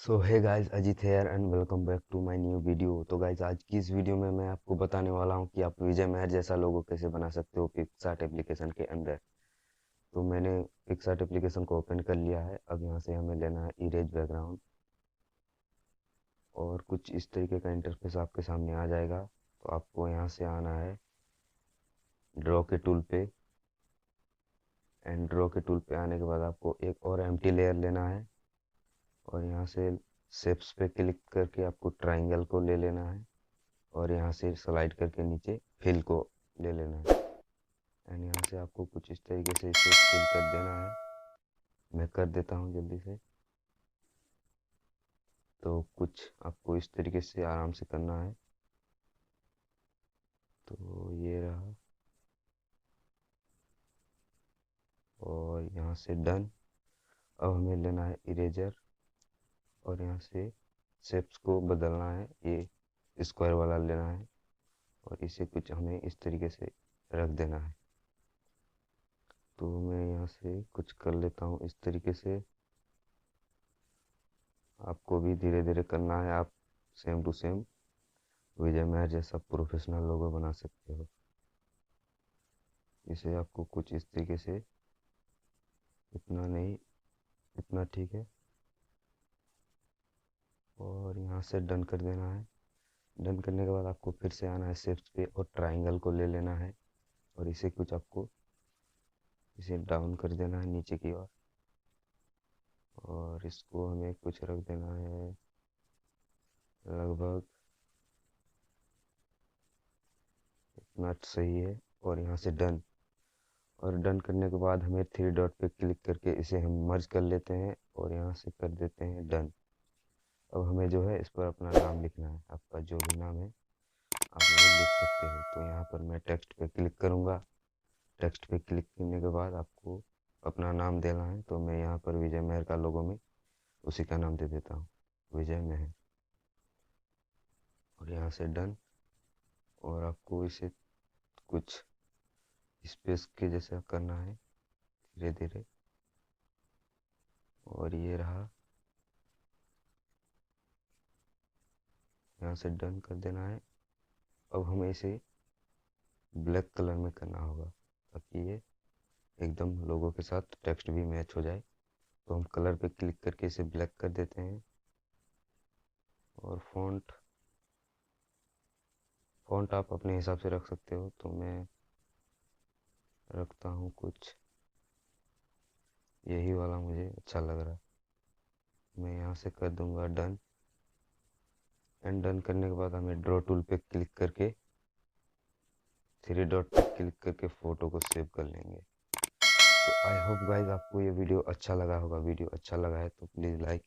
So hey guys, Ajit here and welcome back to my new video. तो guys, आज की इस वीडियो में मैं आपको बताने वाला हूं कि आप विजय महर जैसा लोगो कैसे बना सकते हो पिक्सआर्ट एप्लीकेशन के अंदर। तो मैंने पिक्सआर्ट एप्लीकेशन को ओपन कर लिया है। अब यहां से हमें लेना है इरेज बैकग्राउंड और कुछ इस तरीके का इंटरफेस आपके सामने आ जाएगा। तो आपको यहाँ से आना है ड्रॉ के टूल पे, एंड ड्रॉ के टूल पे आने के बाद आपको एक और एम्प्टी लेयर लेना है और यहाँ से शेप्स पे क्लिक करके आपको ट्राइंगल को ले लेना है और यहाँ से स्लाइड करके नीचे फिल को ले लेना है। एंड यहाँ से आपको कुछ इस तरीके से इसे फिल कर देना है। मैं कर देता हूँ जल्दी से। तो कुछ आपको इस तरीके से आराम से करना है। तो ये रहा और यहाँ से डन। अब हमें लेना है इरेजर और यहाँ से शेप्स को बदलना है, ये स्क्वायर वाला लेना है और इसे कुछ हमें इस तरीके से रख देना है। तो मैं यहाँ से कुछ कर लेता हूँ इस तरीके से। आपको भी धीरे धीरे करना है, आप सेम टू सेम विजय महर जैसा प्रोफेशनल लोगो बना सकते हो। इसे आपको कुछ इस तरीके से, इतना नहीं, इतना ठीक है, और यहाँ से डन कर देना है। डन करने के बाद आपको फिर से आना है शेप्स पे और ट्राइंगल को ले लेना है और इसे कुछ आपको इसे डाउन कर देना है नीचे की ओर और इसको हमें कुछ रख देना है लगभग इतना सही है। और यहाँ से डन। और डन करने के बाद हमें थ्री डॉट पे क्लिक करके इसे हम मर्ज कर लेते हैं और यहाँ से कर देते हैं डन। अब हमें जो है इस पर अपना नाम लिखना है। आपका जो भी नाम है आप वो लिख सकते हो। तो यहाँ पर मैं टेक्स्ट पे क्लिक करूँगा। टेक्स्ट पे क्लिक करने के बाद आपको अपना नाम देना है। तो मैं यहाँ पर विजय महर का लोगो में उसी का नाम दे देता हूँ, विजय महर, और यहाँ से डन। और आपको इसे कुछ स्पेस के जैसा करना है धीरे धीरे। और ये रहा, यहाँ से डन कर देना है। अब हमें इसे ब्लैक कलर में करना होगा ताकि ये एकदम लोगों के साथ टेक्स्ट भी मैच हो जाए। तो हम कलर पे क्लिक करके इसे ब्लैक कर देते हैं। और फॉन्ट फॉन्ट आप अपने हिसाब से रख सकते हो। तो मैं रखता हूँ कुछ यही वाला, मुझे अच्छा लग रहा है। मैं यहाँ से कर दूंगा डन। एंड डन करने के बाद हमें ड्रॉ टूल पे क्लिक करके थ्री डॉट पे क्लिक करके फ़ोटो को सेव कर लेंगे। तो आई होप गाइज आपको ये वीडियो अच्छा लगा होगा। वीडियो अच्छा लगा है तो प्लीज़ लाइक